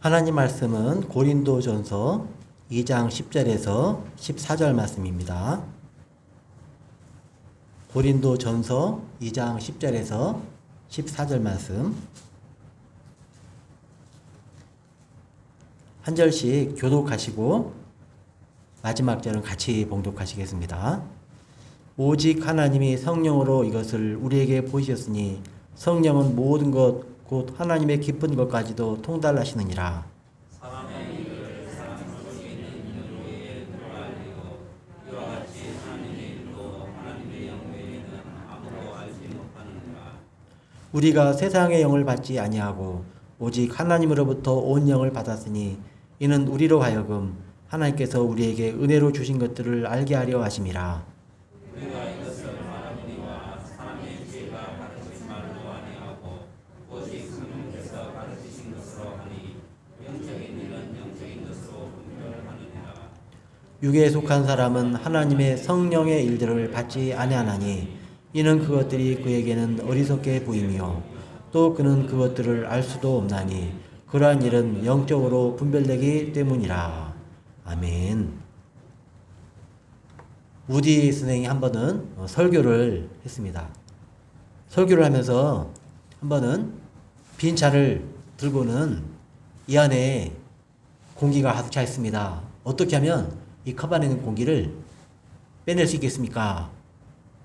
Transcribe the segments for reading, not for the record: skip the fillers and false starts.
하나님 말씀은 고린도전서 2장 10절에서 14절 말씀입니다. 고린도전서 2장 10절에서 14절 말씀 한 절씩 교독하시고 마지막 절은 같이 봉독하시겠습니다. 오직 하나님이 성령으로 이것을 우리에게 보이셨으니 성령은 모든 것 곧 하나님의 깊은 것까지도 통달하시느니라. 우리가 세상의 영을 받지 아니하고 오직 하나님으로부터 온 영을 받았으니 이는 우리로 하여금 하나님께서 우리에게 은혜로 주신 것들을 알게 하려 하심이라. 육에 속한 사람은 하나님의 성령의 일들을 받지 아니하나니 이는 그것들이 그에게는 어리석게 보이며 또 그는 그것들을 알 수도 없나니 그러한 일은 영적으로 분별되기 때문이라. 아멘. 우디 선생이 한 번은 설교를 했습니다. 설교를 하면서 한 번은 빈 차를 들고는 이 안에 공기가 가득 차 있습니다. 어떻게 하면 이 컵 안에 있는 공기를 빼낼 수 있겠습니까?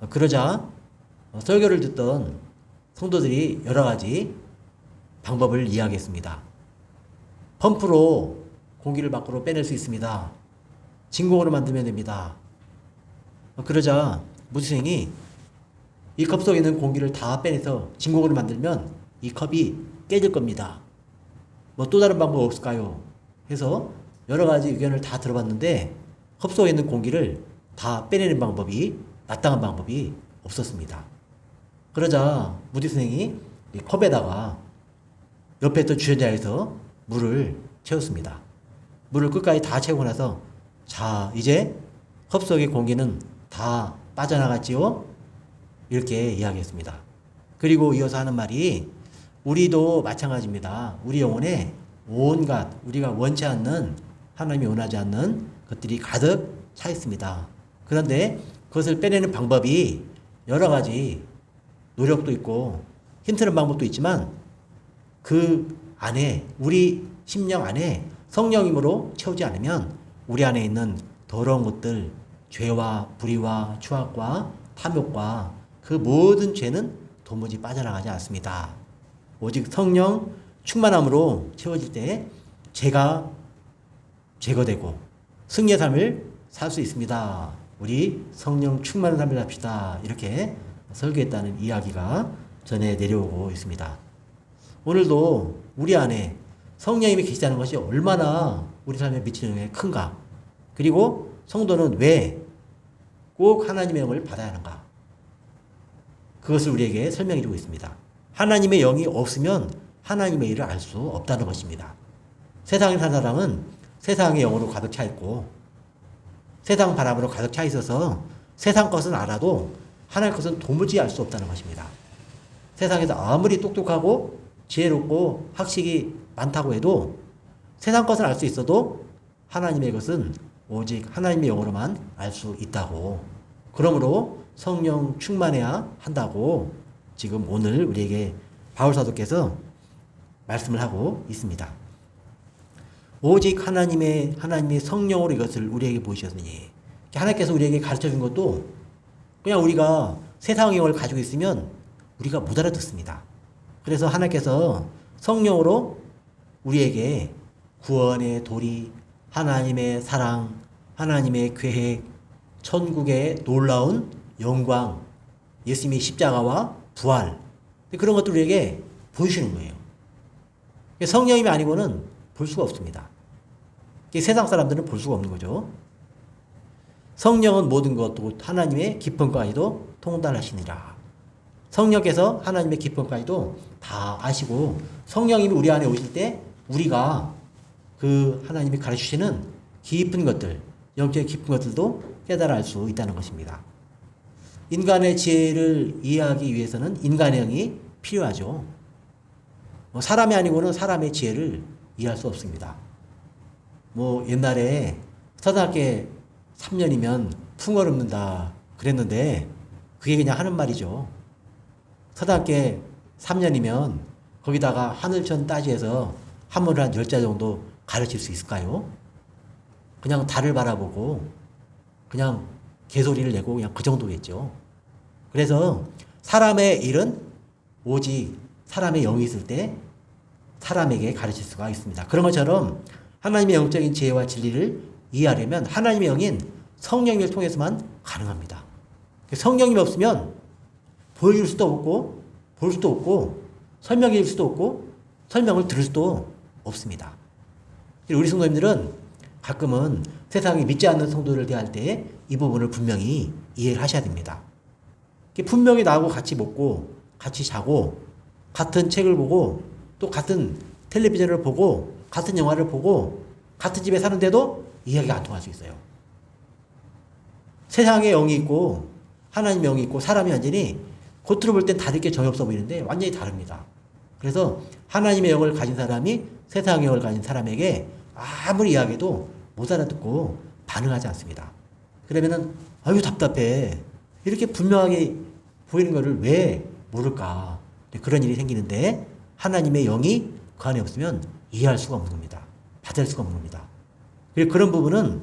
그러자 설교를 듣던 성도들이 여러 가지 방법을 이야기했습니다. 펌프로 공기를 밖으로 빼낼 수 있습니다. 진공으로 만들면 됩니다. 그러자 무지생이 이 컵 속에 있는 공기를 다 빼내서 진공으로 만들면 이 컵이 깨질 겁니다. 뭐 또 다른 방법 없을까요? 해서 여러 가지 의견을 다 들어봤는데 컵 속에 있는 공기를 다 빼내는 방법이 마땅한 방법이 없었습니다. 그러자 무디 선생이 이 컵에다가 옆에 있던 주전자에서 물을 채웠습니다. 물을 끝까지 다 채우고 나서 자 이제 컵 속의 공기는 다 빠져나갔지요? 이렇게 이야기했습니다. 그리고 이어서 하는 말이 우리도 마찬가지입니다. 우리 영혼에 온갖 우리가 원치 않는 하나님이 원하지 않는 것들이 가득 차 있습니다. 그런데 그것을 빼내는 방법이 여러 가지 노력도 있고 힘쓰는 방법도 있지만 그 안에 우리 심령 안에 성령님으로 채우지 않으면 우리 안에 있는 더러운 것들 죄와 불의와 추악과 탐욕과 그 모든 죄는 도무지 빠져나가지 않습니다. 오직 성령 충만함으로 채워질 때 죄가 제거되고 승리의 삶을 살 수 있습니다. 우리 성령 충만한 삶을 삽시다. 이렇게 설교했다는 이야기가 전해 내려오고 있습니다. 오늘도 우리 안에 성령님이 계시다는 것이 얼마나 우리 삶에 미치는 영향이 큰가. 그리고 성도는 왜 꼭 하나님의 영을 받아야 하는가. 그것을 우리에게 설명해 주고 있습니다. 하나님의 영이 없으면 하나님의 일을 알 수 없다는 것입니다. 세상에 사는 사람은 세상의 영으로 가득 차 있고 세상 바람으로 가득 차 있어서 세상 것은 알아도 하나님 것은 도무지 알 수 없다는 것입니다. 세상에서 아무리 똑똑하고 지혜롭고 학식이 많다고 해도 세상 것은 알 수 있어도 하나님의 것은 오직 하나님의 영으로만 알 수 있다고. 그러므로 성령 충만해야 한다고 지금 오늘 우리에게 바울사도께서 말씀을 하고 있습니다. 오직 하나님이 성령으로 이것을 우리에게 보이셨으니 하나님께서 우리에게 가르쳐 준 것도 그냥 우리가 세상의 영을 가지고 있으면 우리가 못 알아듣습니다. 그래서 하나님께서 성령으로 우리에게 구원의 도리, 하나님의 사랑, 하나님의 계획, 천국의 놀라운 영광, 예수님의 십자가와 부활 그런 것들 우리에게 보여주시는 거예요. 성령님이 아니고는 볼 수가 없습니다. 세상 사람들은 볼 수가 없는 거죠. 성령은 모든 것, 또 하나님의 깊음까지도 통달하시니라. 성령께서 하나님의 깊음까지도 다 아시고 성령님이 우리 안에 오실 때 우리가 그 하나님이 가르치시는 깊은 것들, 영적인 깊은 것들도 깨달아 알 수 있다는 것입니다. 인간의 지혜를 이해하기 위해서는 인간의 영이 필요하죠. 사람이 아니고는 사람의 지혜를 이해할 수 없습니다. 뭐 옛날에 서당학계 3년이면 풍어를 읊는다 그랬는데 그게 그냥 하는 말이죠. 서당학계 3년이면 거기다가 하늘천 따지에서 한문을 한 10자 정도 가르칠 수 있을까요? 그냥 달을 바라보고 그냥 개소리를 내고 그냥 그 정도겠죠. 그래서 사람의 일은 오직 사람의 영이 있을 때 사람에게 가르칠 수가 있습니다. 그런 것처럼 하나님의 영적인 지혜와 진리를 이해하려면 하나님의 영인 성령님을 통해서만 가능합니다. 성령님이 없으면 보여줄 수도 없고 볼 수도 없고 설명해 줄 수도 없고 설명을 들을 수도 없습니다. 우리 성도님들은 가끔은 세상에 믿지 않는 성도를 대할 때 이 부분을 분명히 이해를 하셔야 됩니다. 분명히 나하고 같이 먹고 같이 자고 같은 책을 보고 또 같은 텔레비전을 보고 같은 영화를 보고 같은 집에 사는데도 이야기가 안 통할 수 있어요. 세상에 영이 있고 하나님의 영이 있고 사람이 완전히 겉으로 볼 땐 다를 게 전혀 없어 보이는데 완전히 다릅니다. 그래서 하나님의 영을 가진 사람이 세상의 영을 가진 사람에게 아무리 이야기해도 못 알아듣고 반응하지 않습니다. 그러면은 아유 답답해. 이렇게 분명하게 보이는 것을 왜 모를까? 그런 일이 생기는데 하나님의 영이 그 안에 없으면 이해할 수가 없는 겁니다. 받을 수가 없는 겁니다. 그리고 그런 부분은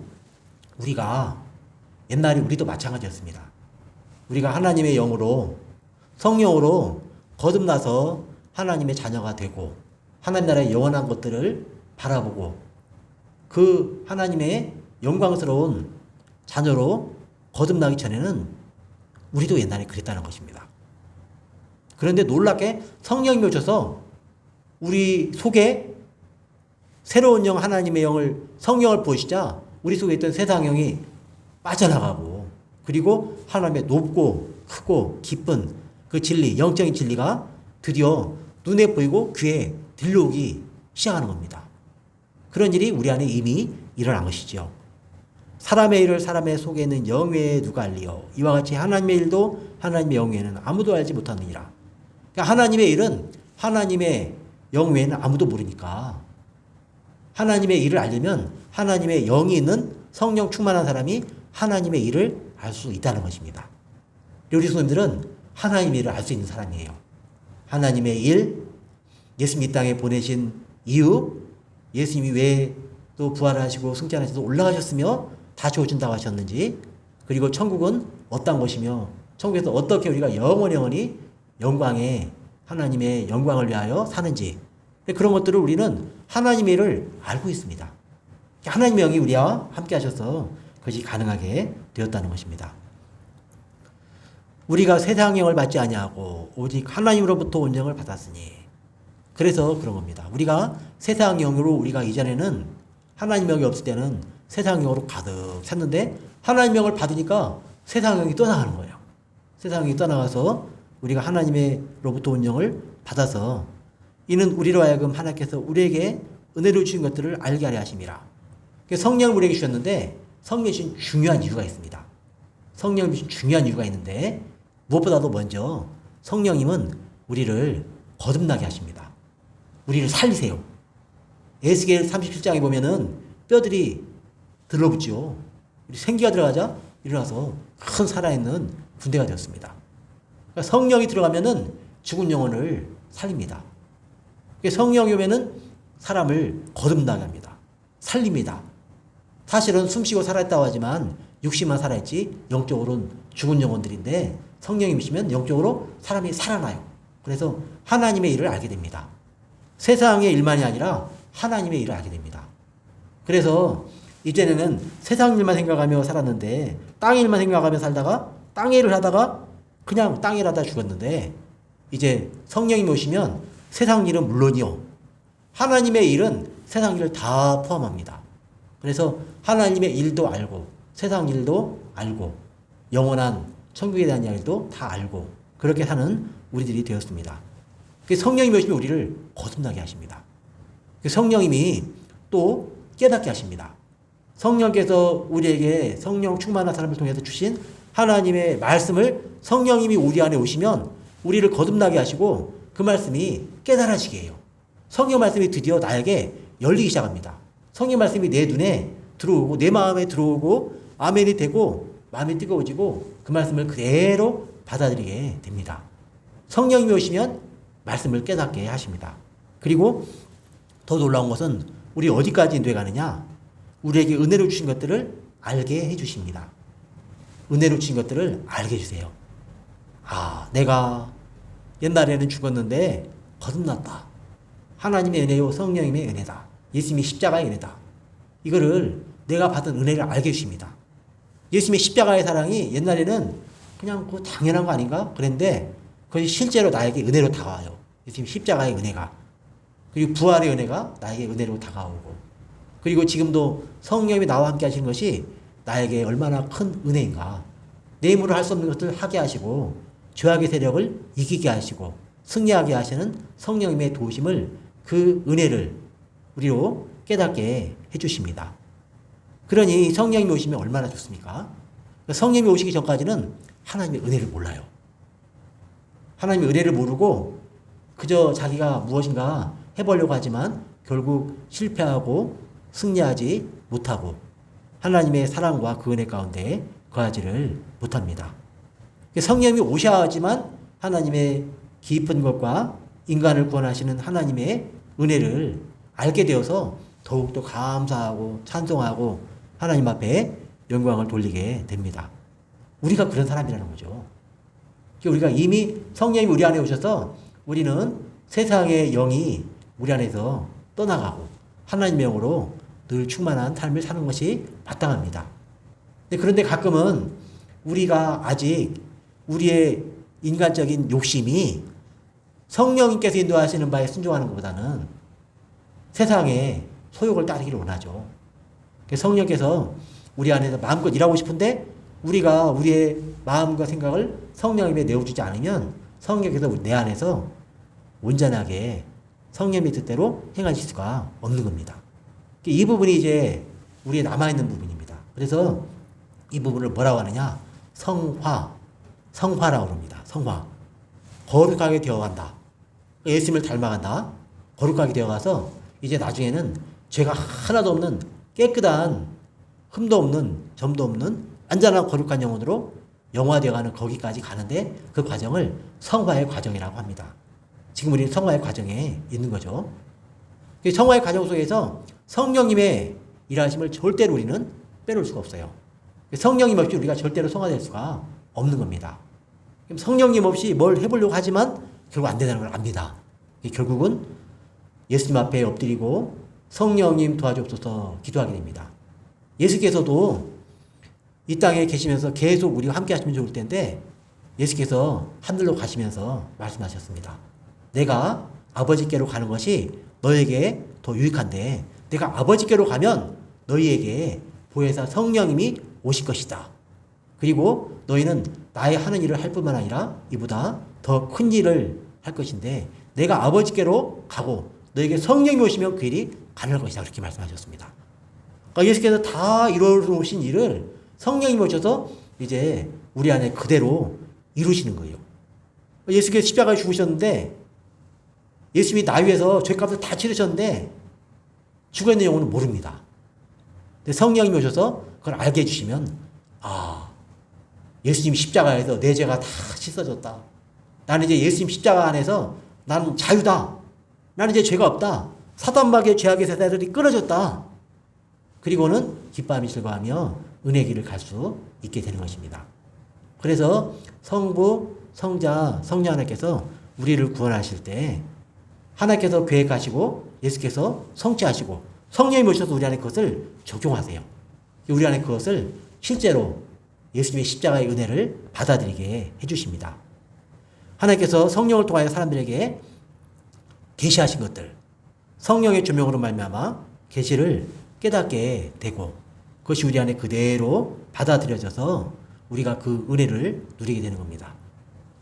우리가 옛날에 우리도 마찬가지였습니다. 우리가 하나님의 영으로 성령으로 거듭나서 하나님의 자녀가 되고 하나님 나라의 영원한 것들을 바라보고 그 하나님의 영광스러운 자녀로 거듭나기 전에는 우리도 옛날에 그랬다는 것입니다. 그런데 놀랍게 성령님이 오셔서 우리 속에 새로운 영 하나님의 영을 성령을 부으시자 우리 속에 있던 세상 영이 빠져나가고 그리고 하나님의 높고 크고 기쁜 그 진리 영적인 진리가 드디어 눈에 보이고 귀에 들려오기 시작하는 겁니다. 그런 일이 우리 안에 이미 일어난 것이죠. 사람의 일을 사람의 속에 있는 영 외에 누가 알리요. 이와 같이 하나님의 일도 하나님의 영 외에는 아무도 알지 못하느니라. 그러니까 하나님의 일은 하나님의 영 외에는 아무도 모르니까 하나님의 일을 알려면 하나님의 영이 있는 성령 충만한 사람이 하나님의 일을 알 수 있다는 것입니다. 우리 성도님들은 하나님의 일을 알 수 있는 사람이에요. 하나님의 일, 예수님 이 땅에 보내신 이유, 예수님이 왜 또 부활하시고 승천하셔서 올라가셨으며 다시 오신다고 하셨는지, 그리고 천국은 어떤 것이며 천국에서 어떻게 우리가 영원히 영광에 하나님의 영광을 위하여 사는지, 그런 것들을 우리는 하나님의 일을 알고 있습니다. 하나님의 영이 우리와 함께 하셔서 그것이 가능하게 되었다는 것입니다. 우리가 세상 영을 받지 아니하고 오직 하나님으로부터 온 영을 받았으니, 그래서 그런 겁니다. 우리가 세상 영으로 우리가 이전에는 하나님 영이 없을 때는 세상 영으로 가득 찼는데 하나님 영을 받으니까 세상 영이 떠나가는 거예요. 세상 영이 떠나가서 우리가 하나님으로부터 온 영을 받아서 이는 우리로 하여금 하나님께서 우리에게 은혜를 주신 것들을 알게 하려 하심이라. 성령을 우리에게 주셨는데 성령이 주신 중요한 이유가 있습니다. 성령이 주신 중요한 이유가 있는데 무엇보다도 먼저 성령님은 우리를 거듭나게 하십니다. 우리를 살리세요. 에스겔 37장에 보면은 뼈들이 들러붙죠. 생기가 들어가자 일어나서 큰 살아있는 군대가 되었습니다. 그러니까 성령이 들어가면은 죽은 영혼을 살립니다. 성령이 오면은 사람을 거듭나게 합니다. 살립니다. 사실은 숨쉬고 살아있다고 하지만 육신만 살아있지 영적으로는 죽은 영혼들인데 성령이 오시면 영적으로 사람이 살아나요. 그래서 하나님의 일을 알게 됩니다. 세상의 일만이 아니라 하나님의 일을 알게 됩니다. 그래서 이전에는 세상 일만 생각하며 살았는데 땅 일만 생각하며 살다가 땅 일을 하다가 그냥 땅 일 하다 죽었는데 이제 성령이 오시면 세상 일은 물론이요. 하나님의 일은 세상 일을 다 포함합니다. 그래서 하나님의 일도 알고 세상 일도 알고 영원한 천국에 대한 이야기도 다 알고 그렇게 사는 우리들이 되었습니다. 성령님이 오시면 우리를 거듭나게 하십니다. 성령님이 또 깨닫게 하십니다. 성령께서 우리에게 성령 충만한 사람을 통해서 주신 하나님의 말씀을 성령님이 우리 안에 오시면 우리를 거듭나게 하시고 그 말씀이 깨달아지게 해요. 성령 말씀이 드디어 나에게 열리기 시작합니다. 성령 말씀이 내 눈에 들어오고 내 마음에 들어오고 아멘이 되고 마음이 뜨거워지고 그 말씀을 그대로 받아들이게 됩니다. 성령님이 오시면 말씀을 깨닫게 하십니다. 그리고 더 놀라운 것은 우리 어디까지 인도해 가느냐? 우리에게 은혜로 주신 것들을 알게 해 주십니다. 은혜로 주신 것들을 알게 해주세요. 아, 내가 옛날에는 죽었는데 거듭났다. 하나님의 은혜요 성령님의 은혜다. 예수님의 십자가의 은혜다. 이거를 내가 받은 은혜를 알게 해주십니다. 예수님의 십자가의 사랑이 옛날에는 그냥 그 당연한 거 아닌가? 그런데 그것이 실제로 나에게 은혜로 다가와요. 예수님 십자가의 은혜가. 그리고 부활의 은혜가 나에게 은혜로 다가오고. 그리고 지금도 성령님이 나와 함께 하시는 것이 나에게 얼마나 큰 은혜인가. 내 힘으로 할 수 없는 것을 하게 하시고 죄악의 세력을 이기게 하시고 승리하게 하시는 성령님의 도우심을 그 은혜를 우리로 깨닫게 해주십니다. 그러니 성령님이 오시면 얼마나 좋습니까? 성령님이 오시기 전까지는 하나님의 은혜를 몰라요. 하나님의 은혜를 모르고 그저 자기가 무엇인가 해보려고 하지만 결국 실패하고 승리하지 못하고 하나님의 사랑과 그 은혜 가운데 거하지를 못합니다. 성령님이 오셔야 하지만 하나님의 깊은 것과 인간을 구원하시는 하나님의 은혜를 알게 되어서 더욱더 감사하고 찬송하고 하나님 앞에 영광을 돌리게 됩니다. 우리가 그런 사람이라는 거죠. 우리가 이미 성령님이 우리 안에 오셔서 우리는 세상의 영이 우리 안에서 떠나가고 하나님의 영으로 늘 충만한 삶을 사는 것이 마땅합니다. 그런데 가끔은 우리가 아직 우리의 인간적인 욕심이 성령님께서 인도하시는 바에 순종하는 것보다는 세상의 소욕을 따르기를 원하죠. 성령께서 우리 안에서 마음껏 일하고 싶은데 우리가 우리의 마음과 생각을 성령님에 내어주지 않으면 성령께서 내 안에서 온전하게 성령의 뜻대로 행하실 수가 없는 겁니다. 이 부분이 이제 우리에 남아있는 부분입니다. 그래서 이 부분을 뭐라고 하느냐? 성화라고 합니다. 성화. 거룩하게 되어간다. 예수님을 닮아간다. 거룩하게 되어가서 이제 나중에는 죄가 하나도 없는 깨끗한 흠도 없는 점도 없는 안전한 거룩한 영혼으로 영화되어가는 거기까지 가는데 그 과정을 성화의 과정이라고 합니다. 지금 우리는 성화의 과정에 있는 거죠. 성화의 과정 속에서 성령님의 일하심을 절대로 우리는 빼놓을 수가 없어요. 성령님 없이 우리가 절대로 성화될 수가 없는 겁니다. 성령님 없이 뭘 해보려고 하지만 결국 안 된다는 걸 압니다. 결국은 예수님 앞에 엎드리고 성령님 도와주옵소서 기도하게 됩니다. 예수께서도 이 땅에 계시면서 계속 우리와 함께 하시면 좋을 텐데 예수께서 하늘로 가시면서 말씀하셨습니다. 내가 아버지께로 가는 것이 너에게 더 유익한데 내가 아버지께로 가면 너희에게 보혜사 성령님이 오실 것이다. 그리고 너희는 나의 하는 일을 할 뿐만 아니라 이보다 더 큰 일을 할 것인데 내가 아버지께로 가고 너에게 성령이 오시면 그 일이 가능할 것이다. 그렇게 말씀하셨습니다. 그러니까 예수께서 다 이루어오신 일을 성령이 오셔서 이제 우리 안에 그대로 이루시는 거예요. 예수께서 십자가에 죽으셨는데 예수님이 나 위해서 죄값을 다 치르셨는데 죽어있는 영혼은 모릅니다. 근데 성령님이 오셔서 그걸 알게 해주시면 예수님 십자가에서 내 죄가 다 씻어졌다. 나는 이제 예수님 십자가 안에서 나는 자유다. 나는 이제 죄가 없다. 사단마귀의 죄악의 세대들이 끊어졌다. 그리고는 기뻐하며 즐거워하며 은혜의 길을 갈 수 있게 되는 것입니다. 그래서 성부, 성자, 성령 하나님께서 우리를 구원하실 때 하나님께서 계획하시고 예수께서 성취하시고 성령이 오셔서 우리 안에 그것을 적용하세요. 우리 안에 그것을 실제로 예수님의 십자가의 은혜를 받아들이게 해주십니다. 하나님께서 성령을 통하여 사람들에게 계시하신 것들, 성령의 조명으로 말미암아 계시를 깨닫게 되고 그것이 우리 안에 그대로 받아들여져서 우리가 그 은혜를 누리게 되는 겁니다.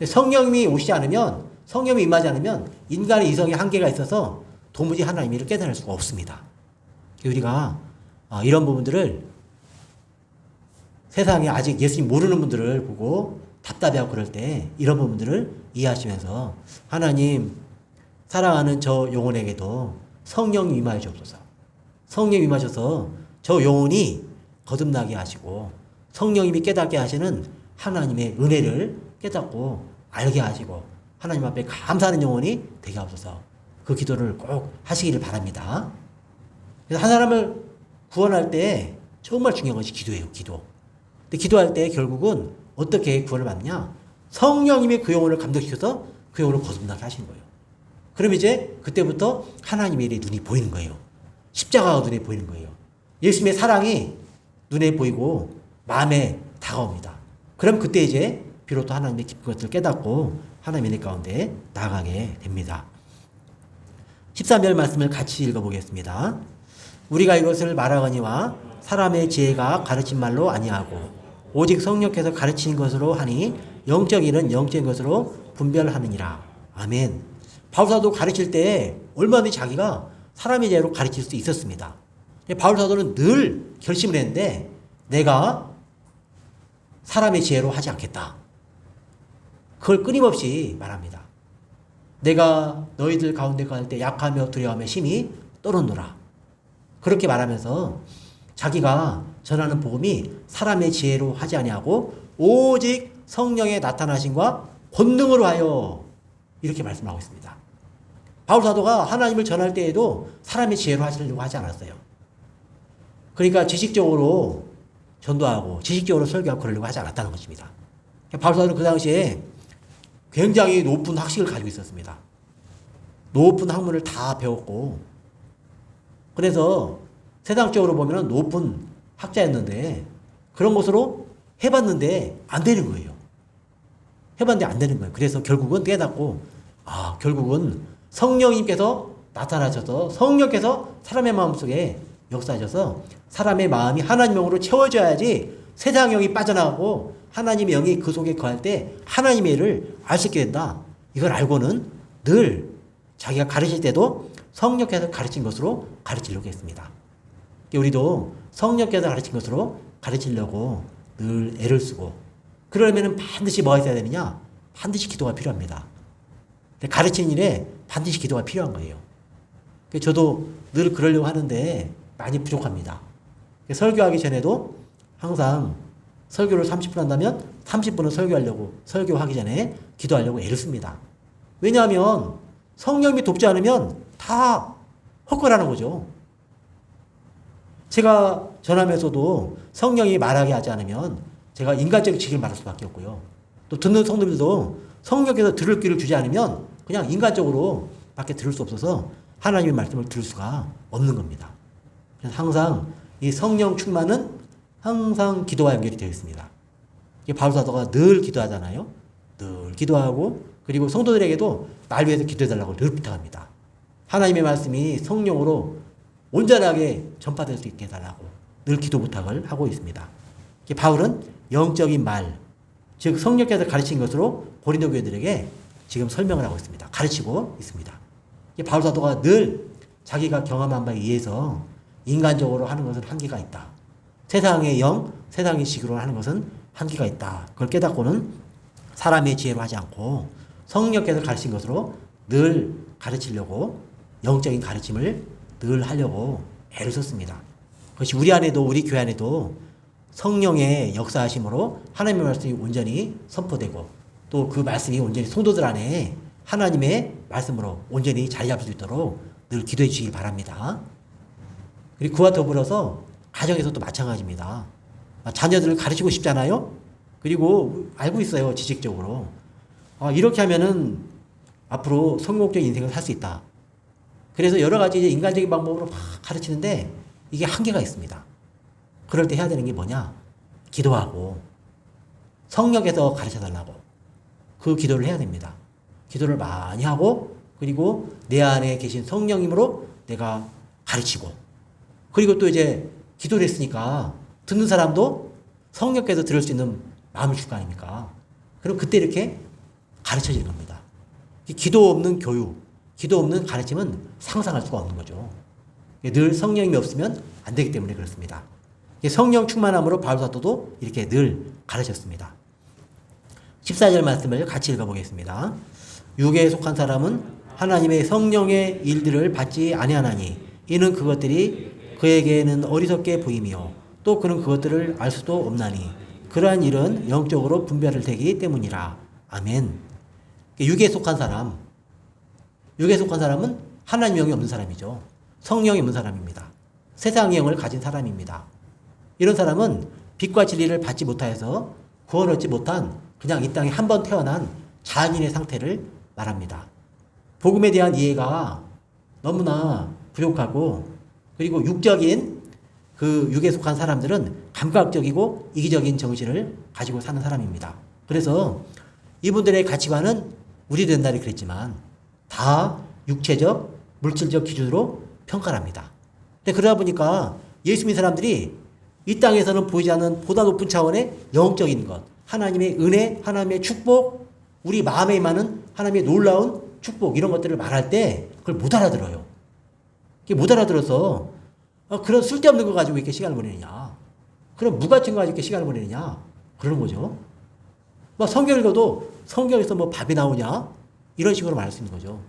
성령님이 오시지 않으면 성령이 임하지 않으면 인간의 이성의 한계가 있어서 도무지 하나님의 일을 깨달을 수가 없습니다. 우리가 이런 부분들을 세상에 아직 예수님 모르는 분들을 보고 답답해하고 그럴 때 이런 부분들을 이해하시면서 하나님 사랑하는 저 영혼에게도 성령이 임하여 주옵소서. 성령 임하셔서 저 영혼이 거듭나게 하시고 성령님이 깨닫게 하시는 하나님의 은혜를 깨닫고 알게 하시고 하나님 앞에 감사하는 영혼이 되게 하옵소서. 그 기도를 꼭 하시기를 바랍니다. 그래서 한 사람을 구원할 때 정말 중요한 것이 기도예요. 기도. 근데 기도할 때 결국은 어떻게 구원을 받냐? 성령님이 그 영혼을 감동시켜서 그 영혼을 거듭나게 하시는 거예요. 그럼 이제 그때부터 하나님의 일이 눈이 보이는 거예요. 십자가가 눈에 보이는 거예요. 예수님의 사랑이 눈에 보이고 마음에 다가옵니다. 그럼 그때 이제 비로소 하나님의 깊은 것을 깨닫고 하나님의 일 가운데 나아가게 됩니다. 13절 말씀을 같이 읽어보겠습니다. 우리가 이것을 말하거니와 사람의 지혜가 가르친 말로 아니하고 오직 성령께서 가르치는 것으로 하니 영적 일은 영적인 것으로 분별하느니라. 아멘. 바울사도 가르칠 때 얼마든지 자기가 사람의 지혜로 가르칠 수 있었습니다. 바울사도는 늘 결심을 했는데 내가 사람의 지혜로 하지 않겠다. 그걸 끊임없이 말합니다. 내가 너희들 가운데 갈 때 약하며 두려워하며 심히 떨었노라. 그렇게 말하면서 자기가 전하는 복음이 사람의 지혜로 하지 아니하고 오직 성령의 나타나심과 권능으로 하여 이렇게 말씀하고 있습니다. 바울 사도가 하나님을 전할 때에도 사람의 지혜로 하시려고 하지 않았어요. 그러니까 지식적으로 전도하고 지식적으로 설교하고 그러려고 하지 않았다는 것입니다. 바울 사도는 그 당시에 굉장히 높은 학식을 가지고 있었습니다. 높은 학문을 다 배웠고 그래서 세상적으로 보면 높은 학자였는데 그런 것으로 해봤는데 안 되는 거예요. 해봤는데 안 되는 거예요. 그래서 결국은 깨닫고 결국은 성령님께서 나타나셔서 성령께서 사람의 마음속에 역사하셔서 사람의 마음이 하나님 영으로 채워져야지 세상 영이 빠져나가고 하나님의 영이 그 속에 거할 때 하나님의 일을 알 수 있게 된다. 이걸 알고는 늘 자기가 가르칠 때도 성령께서 가르친 것으로 가르치려고 했습니다. 우리도 성령께서 가르친 것으로 가르치려고 늘 애를 쓰고 그러려면 반드시 뭐가 있어야 되느냐? 반드시 기도가 필요합니다. 가르치는 일에 반드시 기도가 필요한 거예요. 저도 늘 그러려고 하는데 많이 부족합니다. 설교하기 전에도 항상 설교를 30분 한다면 30분은 설교하기 전에 기도하려고 애를 씁니다. 왜냐하면 성령님이 돕지 않으면 다 헛걸하는 거죠. 제가 전하면서도 성령이 말하게 하지 않으면 제가 인간적인 지식을 말할 수밖에 없고요. 또 듣는 성도들도 성령께서 들을 귀를 주지 않으면 그냥 인간적으로 밖에 들을 수 없어서 하나님의 말씀을 들을 수가 없는 겁니다. 그래서 항상 이 성령 충만은 항상 기도와 연결이 되어 있습니다. 바울 사도가 늘 기도하잖아요. 늘 기도하고 그리고 성도들에게도 날 위해서 기도해달라고 늘 부탁합니다. 하나님의 말씀이 성령으로 온전하게 전파될 수 있게 해달라고 늘 기도 부탁을 하고 있습니다. 바울은 영적인 말, 즉 성령께서 가르친 것으로 고린도 교회들에게 지금 설명을 하고 있습니다. 가르치고 있습니다. 바울 사도가 늘 자기가 경험한 바에 의해서 인간적으로 하는 것은 한계가 있다. 세상의 영, 세상의 식으로 하는 것은 한계가 있다. 그걸 깨닫고는 사람의 지혜로 하지 않고 성령께서 가르친 것으로 늘 가르치려고 영적인 가르침을 늘 하려고 애를 썼습니다. 그것이 우리 안에도 우리 교회 안에도 성령의 역사하심으로 하나님의 말씀이 온전히 선포되고 또 그 말씀이 온전히 성도들 안에 하나님의 말씀으로 온전히 자리 잡을 수 있도록 늘 기도해 주시기 바랍니다. 그리고 그와 더불어서 가정에서도 마찬가지입니다. 자녀들을 가르치고 싶잖아요. 그리고 알고 있어요. 지식적으로. 이렇게 하면은 앞으로 성공적인 인생을 살 수 있다. 그래서 여러 가지 이제 인간적인 방법으로 막 가르치는데 이게 한계가 있습니다. 그럴 때 해야 되는 게 뭐냐? 기도하고 성령께서 가르쳐달라고 그 기도를 해야 됩니다. 기도를 많이 하고 그리고 내 안에 계신 성령님으로 내가 가르치고 그리고 또 이제 기도를 했으니까 듣는 사람도 성령께서 들을 수 있는 마음을 줄 거 아닙니까? 그럼 그때 이렇게 가르쳐지는 겁니다. 기도 없는 교육, 기도 없는 가르침은 상상할 수가 없는 거죠. 늘 성령님이 없으면 안 되기 때문에 그렇습니다. 성령 충만함으로 바울 사도도 이렇게 늘 가르쳤습니다. 14절 말씀을 같이 읽어보겠습니다. 육에 속한 사람은 하나님의 성령의 일들을 받지 아니하나니 이는 그것들이 그에게는 어리석게 보이며 또 그는 그것들을 알 수도 없나니 그러한 일은 영적으로 분별을 되기 때문이라. 아멘. 육에 속한 사람, 육에 속한 사람은 하나님 영이 없는 사람이죠. 성령이 없는 사람입니다. 세상의 영을 가진 사람입니다. 이런 사람은 빛과 진리를 받지 못하여서 구원 얻지 못한 그냥 이 땅에 한 번 태어난 자연인의 상태를 말합니다. 복음에 대한 이해가 너무나 부족하고, 그리고 육적인 그 육에 속한 사람들은 감각적이고 이기적인 정신을 가지고 사는 사람입니다. 그래서 이분들의 가치관은 우리도 옛날에 그랬지만 다 육체적, 물질적 기준으로 평가를 합니다. 근데 그러다 보니까 예수 믿는 사람들이 이 땅에서는 보이지 않는 보다 높은 차원의 영적인 것, 하나님의 은혜, 하나님의 축복, 우리 마음에 임하는 하나님의 놀라운 축복, 이런 것들을 말할 때 그걸 못 알아들어요. 못 알아들어서 그런 쓸데없는 거 가지고 이렇게 시간을 보내느냐, 그런 무가치인 거 가지고 이렇게 시간을 보내느냐, 그러는 거죠. 뭐 성경 읽어도 성경에서 뭐 밥이 나오냐, 이런 식으로 말할 수 있는 거죠.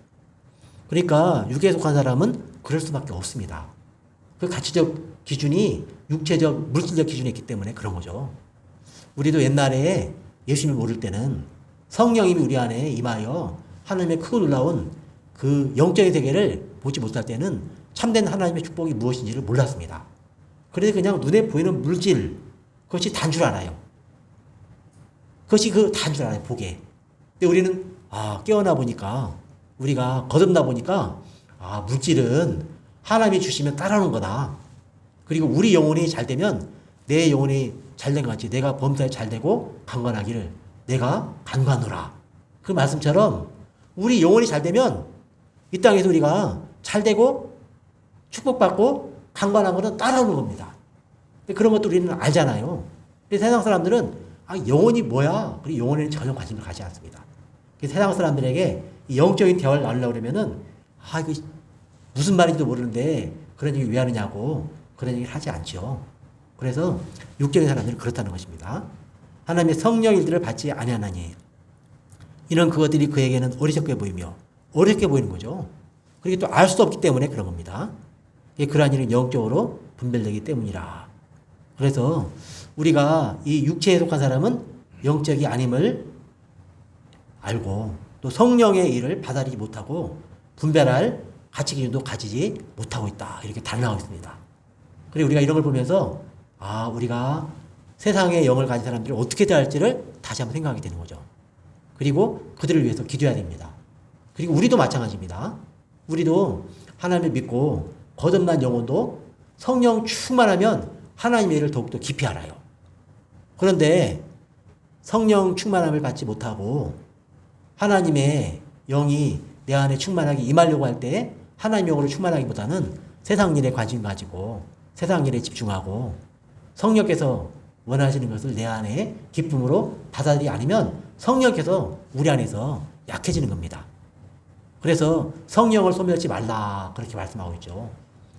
그러니까 육에 속한 사람은 그럴 수밖에 없습니다. 그 가치적 기준이 육체적, 물질적 기준이 있기 때문에 그런 거죠. 우리도 옛날에 예수님을 모를 때는 성령님이 우리 안에 임하여 하나님의 크고 놀라운 그 영적인 세계를 보지 못할 때는 참된 하나님의 축복이 무엇인지를 몰랐습니다. 그래서 그냥 눈에 보이는 물질, 그것이 단 줄 알아요. 그것이 그 단 줄 알아요, 보게. 근데 우리는 깨어나 보니까, 우리가 거듭나 보니까 물질은 하나님이 주시면 따라오는 거다. 그리고 우리 영혼이 잘 되면 내 영혼이 잘된 것 같이 내가 범사에 잘 되고 강건하기를 내가 간과하노라. 그 말씀처럼 우리 영혼이 잘 되면 이 땅에서 우리가 잘 되고 축복받고 강건한 것은 따라오는 겁니다. 그런 것도 우리는 알잖아요. 근데 세상 사람들은 영혼이 뭐야? 그리고 영혼에는 전혀 관심을 가지지 않습니다. 세상 사람들에게 이 영적인 대화를 나누려고 그러면은 이거 무슨 말인지도 모르는데 그런 얘기 왜 하느냐고 그런 얘기를 하지 않죠. 그래서 육적인 사람들은 그렇다는 것입니다. 하나님의 성령 일들을 받지 아니하나니 이런 그것들이 그에게는 어리석게 보이며, 어렵게 보이는 거죠. 그리고 또 알 수 없기 때문에 그런 겁니다. 그러한 일은 영적으로 분별되기 때문이라. 그래서 우리가 이 육체에 속한 사람은 영적이 아님을 알고 또 성령의 일을 받아들이지 못하고 분별할 가치 기준도 가지지 못하고 있다, 이렇게 단언하고 있습니다. 그리고 우리가 이런 걸 보면서 우리가 세상의 영을 가진 사람들이 어떻게 대할지를 다시 한번 생각하게 되는 거죠. 그리고 그들을 위해서 기도해야 됩니다. 그리고 우리도 마찬가지입니다. 우리도 하나님을 믿고 거듭난 영혼도 성령 충만하면 하나님의 일을 더욱더 깊이 알아요. 그런데 성령 충만함을 받지 못하고 하나님의 영이 내 안에 충만하게 임하려고 할 때 하나님 영으로 충만하기보다는 세상 일에 관심 가지고 세상 일에 집중하고 성령께서 원하시는 것을 내 안에 기쁨으로 받아들이지 않으면 성령께서 우리 안에서 약해지는 겁니다. 그래서 성령을 소멸하지 말라, 그렇게 말씀하고 있죠.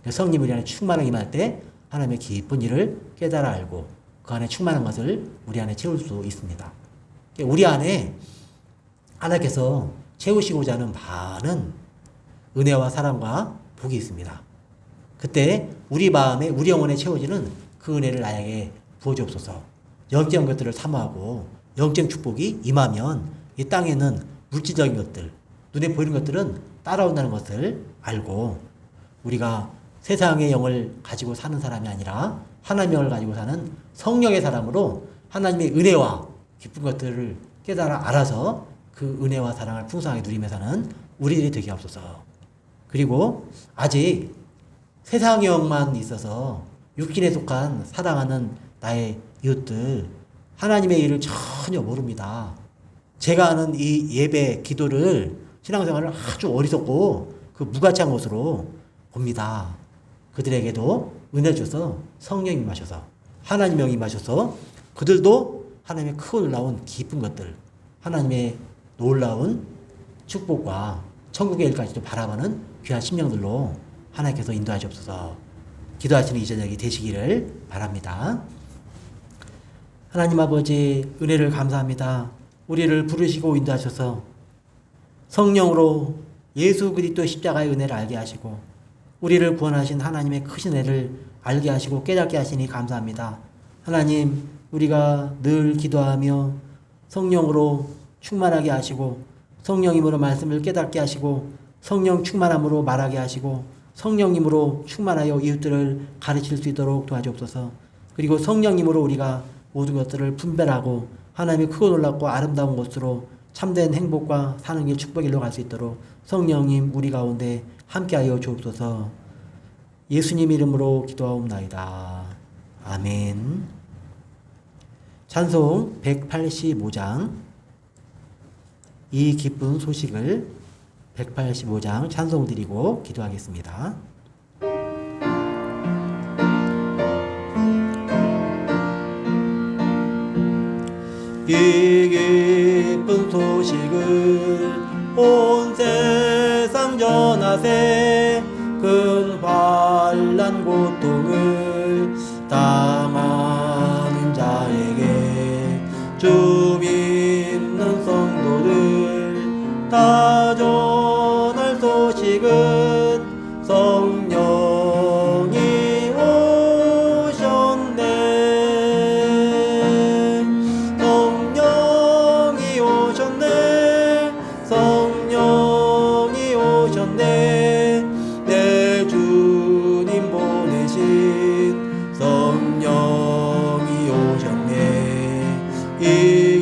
성령이 우리 안에 충만하게 임할 때 하나님의 기쁜 일을 깨달아 알고 그 안에 충만한 것을 우리 안에 채울 수 있습니다. 우리 안에 하나님께서 채우시고자 하는 많은 은혜와 사랑과 복이 있습니다. 그때 우리 마음에, 우리 영혼에 채워지는 그 은혜를 나에게 부어주옵소서. 영적인 것들을 사모하고 영적 축복이 임하면 이 땅에는 물질적인 것들, 눈에 보이는 것들은 따라온다는 것을 알고 우리가 세상의 영을 가지고 사는 사람이 아니라 하나님의 영을 가지고 사는 성령의 사람으로 하나님의 은혜와 기쁜 것들을 깨달아 알아서 그 은혜와 사랑을 풍성하게 누리며 사는 우리들이 되게 하옵소서. 그리고 아직 세상의 영만 있어서 육신에 속한 사랑하는 나의 이웃들, 하나님의 일을 전혀 모릅니다. 제가 하는 이 예배, 기도를, 신앙생활을 아주 어리석고 그 무가치한 것으로 봅니다. 그들에게도 은혜 주셔서 성령이 임하셔서 하나님 영이 임하셔서 그들도 하나님의 크고 놀라운 기쁜 것들, 하나님의 놀라운 축복과 천국의 일까지도 바라보는 귀한 심령들로 하나님께서 인도하시옵소서. 기도하시는 이 저녁이 되시기를 바랍니다. 하나님 아버지, 은혜를 감사합니다. 우리를 부르시고 인도하셔서 성령으로 예수 그리스도 십자가의 은혜를 알게 하시고 우리를 구원하신 하나님의 크신 애를 알게 하시고 깨닫게 하시니 감사합니다. 하나님, 우리가 늘 기도하며 성령으로 충만하게 하시고 성령님으로 말씀을 깨닫게 하시고 성령 충만함으로 말하게 하시고 성령님으로 충만하여 이웃들을 가르칠 수 있도록 도와주옵소서. 그리고 성령님으로 우리가 모든 것들을 분별하고 하나님의 크고 놀랍고 아름다운 곳으로 참된 행복과 사는 길 축복의 길로 갈 수 있도록 성령님 우리 가운데 함께하여 주옵소서. 예수님 이름으로 기도하옵나이다. 아멘. 찬송 185장 이 기쁜 소식을 185장 찬송 드리고 기도하겠습니다. 이 기쁜 소식을 온 세상 전하세. 큰 환난 고통을 당하는 자에게 주 믿는 성도들 다 전할 소식은 성령이 오셨네. 성령이 오셨네. 성령이 오셨네. 내 주님 보내신 성령이 오셨네. 이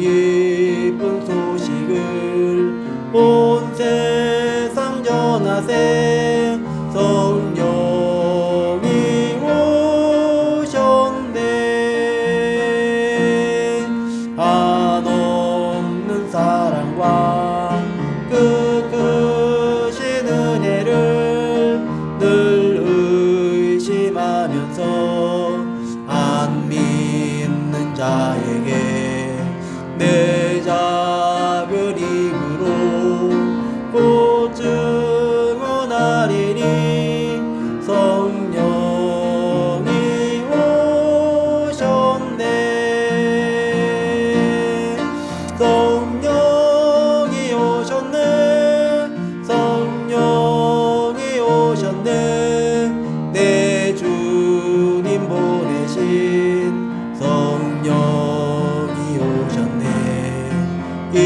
기쁜 소식을 온 세상 전하세. 성령이 오셨네. 한없는 사랑과 그 크신 은혜를 늘 의심하면서 안 믿는 자에게 내 작은 입으로 곧 증언하리니. 성령이 오셨네. 성령이 오셨네. 성령이 오셨네. 내 주님 보내신 성령이 오셨네. 이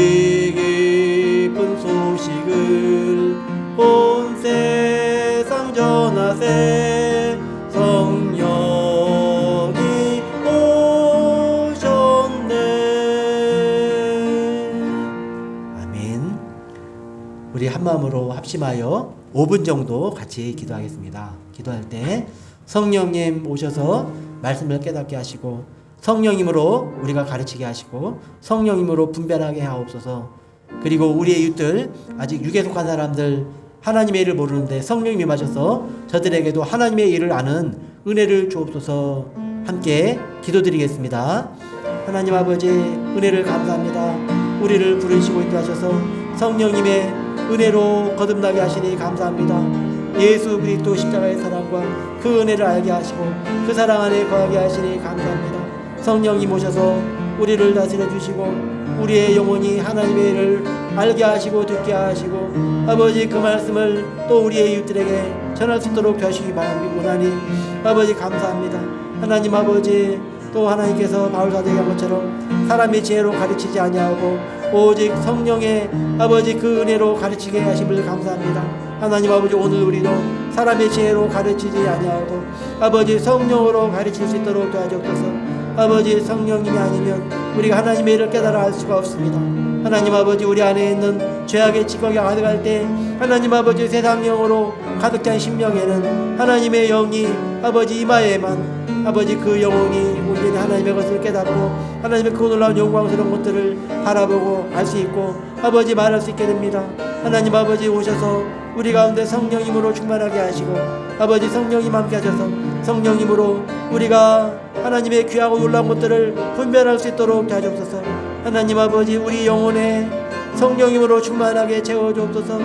기쁜 소식을 온 세상 전하세. 성령이 오셨네. 아멘. 우리 한마음으로 합심하여 5분 정도 같이 기도하겠습니다. 기도할 때 성령님 오셔서 말씀을 깨닫게 하시고 성령님으로 우리가 가르치게 하시고 성령님으로 분별하게 하옵소서. 그리고 우리의 이웃들 아직 육에 속한 사람들 하나님의 일을 모르는데 성령님이 임하셔서 저들에게도 하나님의 일을 아는 은혜를 주옵소서. 함께 기도드리겠습니다. 하나님 아버지 은혜를 감사합니다. 우리를 부르시고 인도하셔서 성령님의 은혜로 거듭나게 하시니 감사합니다. 예수 그리스도 십자가의 사랑과 그 은혜를 알게 하시고 그 사랑 안에 거하게 하시니 감사합니다. 성령님 오셔서 우리를 다스려 주시고 우리의 영혼이 하나님의 일을 알게 하시고 듣게 하시고 아버지 그 말씀을 또 우리의 이웃들에게 전할 수 있도록 하시기 바랍니다. 아버지 감사합니다. 하나님 아버지 또 하나님께서 바울 사도에게 한 것처럼 사람의 지혜로 가르치지 아니하고 오직 성령의 아버지 그 은혜로 가르치게 하심을 감사합니다. 하나님 아버지 오늘 우리도 사람의 지혜로 가르치지 아니하고 아버지 성령으로 가르칠 수 있도록 도와주옵소서. 아버지 성령님이 아니면 우리가 하나님의 일을 깨달아 알 수가 없습니다. 하나님 아버지 우리 안에 있는 죄악의 찌꺼기가 가득할 때 하나님 아버지 세상 영으로 가득 찬 심령에는 하나님의 영이 아버지 이마에만 아버지 그 영혼이 온전히 하나님의 것을 깨닫고 하나님의 그 놀라운 영광스러운 것들을 바라보고 알 수 있고 아버지 말할 수 있게 됩니다. 하나님 아버지 오셔서 우리 가운데 성령님으로 충만하게 하시고 아버지 성령님 함께 하셔서 성령님으로 우리가 하나님의 귀하고 놀라운 것들을 분별할 수 있도록 도와주옵소서. 하나님 아버지 우리 영혼에 성령님으로 충만하게 채워주옵소서.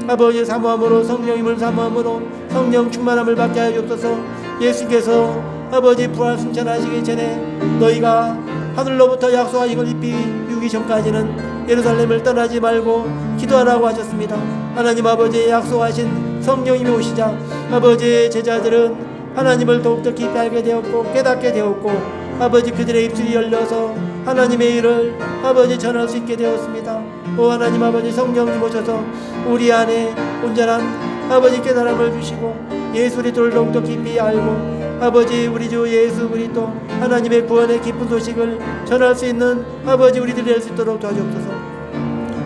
아버지 사모함으로 성령님을 사모함으로 성령 충만함을 받게 하여 주옵소서. 예수께서 아버지 부활 승천하시기 전에 너희가 하늘로부터 약속하신 걸 입히 이루기 전까지는 예루살렘을 떠나지 말고 기도하라고 하셨습니다. 하나님 아버지 약속하신 성령님이 오시자 아버지 제자들은 하나님을 더욱더 깊이 알게 되었고 깨닫게 되었고 아버지 그들의 입술이 열려서 하나님의 일을 아버지 전할 수 있게 되었습니다. 오 하나님 아버지 성령님 오셔서 우리 안에 온전한 아버지 깨달음을 주시고 예수 그리스도를 더욱더 깊이 알고 아버지 우리 주 예수 그리스도 하나님의 구원의 기쁜 소식을 전할 수 있는 아버지 우리들이 될 수 있도록 도와주옵소서.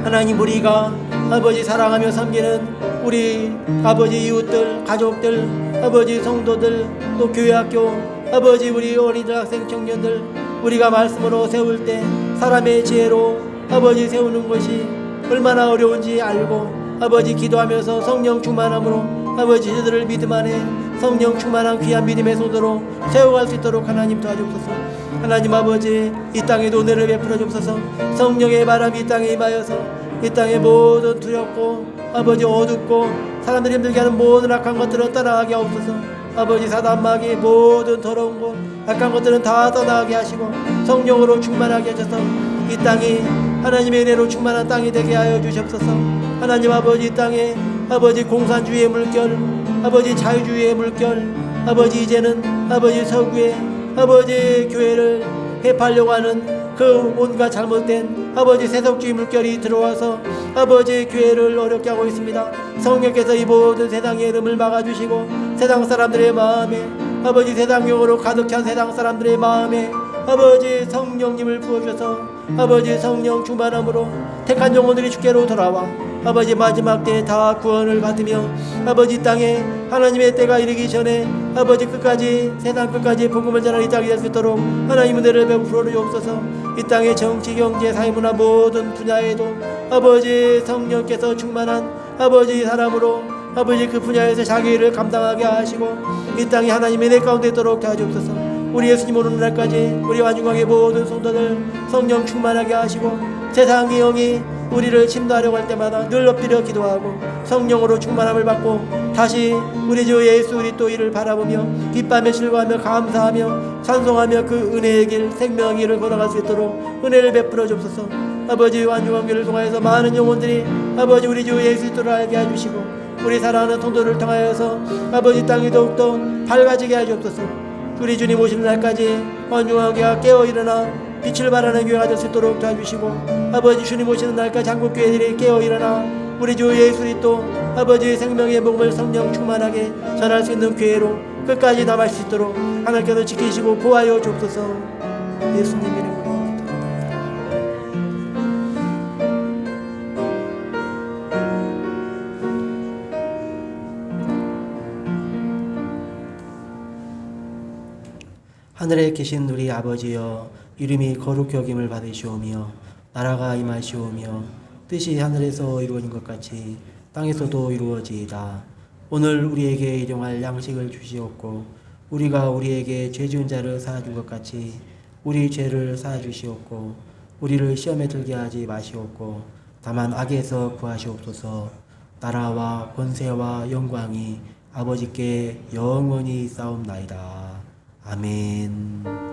하나님 우리가 아버지 사랑하며 섬기는 우리 아버지 이웃들 가족들 아버지 성도들 또 교회학교 아버지 우리 어린이들 학생 청년들 우리가 말씀으로 세울 때 사람의 지혜로 아버지 세우는 것이 얼마나 어려운지 알고 아버지 기도하면서 성령 충만함으로 아버지 저들을 믿음 안에 성령 충만한 귀한 믿음의 손으로 세워갈 수 있도록 하나님 도와주옵소서. 하나님 아버지 이 땅에도 은혜를 베풀어 주옵소서. 성령의 바람이 이 땅에 임하여서 이 땅의 모든 두렵고 아버지 어둡고 사람들이 힘들게 하는 모든 악한 것들을 떠나가게 하옵소서. 아버지 사단마귀 모든 더러운 것 악한 것들은 다 떠나가게 하시고 성령으로 충만하게 하셔서 이 땅이 하나님의 은혜로 충만한 땅이 되게 하여 주시옵소서. 하나님 아버지 이 땅에 아버지 공산주의의 물결 아버지 자유주의의 물결 아버지 이제는 아버지 서구의 아버지 교회를 해파려고 하는 그 온갖 잘못된 아버지 세속주의 물결이 들어와서 아버지 교회를 어렵게 하고 있습니다. 성령께서 이 모든 세상의 흐름을 막아주시고 세상 사람들의 마음에 아버지 세상용으로 가득 찬 세상 사람들의 마음에 아버지 성령님을 부어주셔서 아버지 성령 충만함으로 택한 영혼들이 주께로 돌아와 아버지 마지막 때에 다 구원을 받으며 아버지 땅에 하나님의 때가 이르기 전에 아버지 끝까지 세상 끝까지 복음을 전하는 이 땅이 될 수 있도록 하나님 은혜를 베풀어 주옵소서. 이 땅의 정치 경제 사회문화 모든 분야에도 아버지 성령께서 충만한 아버지 사람으로 아버지 그 분야에서 자기 일을 감당하게 하시고 이 땅이 하나님의 내 가운데 있도록 도와주옵소서. 우리 예수님 오는 날까지 우리 완중왕의 모든 성도들 성령 충만하게 하시고 세상의 영이 우리를 침노하려고 할 때마다 늘 엎드려 기도하고 성령으로 충만함을 받고 다시 우리 주 예수 그리스도 이를 바라보며 기뻐하며 즐거워하며 감사하며 찬송하며 그 은혜의 길 생명의 길을 걸어갈 수 있도록 은혜를 베풀어 주옵소서. 아버지 완중왕교를 통하여서 많은 영혼들이 아버지 우리 주 예수 그리스도를 알게 해주시고 우리 사랑하는 성도를 통하여서 아버지 땅이 더욱더 밝아지게 해주옵소서. 우리 주님 오시는 날까지 완중왕교가 깨어 일어나 빛을 발하는 교회가 될 수 있도록 도와주시고 아버지 주님 오시는 날까지 한국교회들이 깨어 일어나 우리 주 예수 그리스도 아버지의 생명의 복음을 성령 충만하게 전할 수 있는 교회로 끝까지 남을 수 있도록 하나님께서 지키시고 보호하여 주옵소서. 예수님 이름으로 하늘에 계신 우리 아버지여 이름이 거룩히 여김을 받으시오며 나라가 임하시오며 뜻이 하늘에서 이루어진 것 같이 땅에서도 이루어지이다. 오늘 우리에게 일용할 양식을 주시옵고 우리가 우리에게 죄 지은 자를 사하준 것 같이 우리 죄를 사하주시옵고 우리를 시험에 들게 하지 마시옵고 다만 악에서 구하시옵소서. 나라와 권세와 영광이 아버지께 영원히 싸움나이다. 아멘.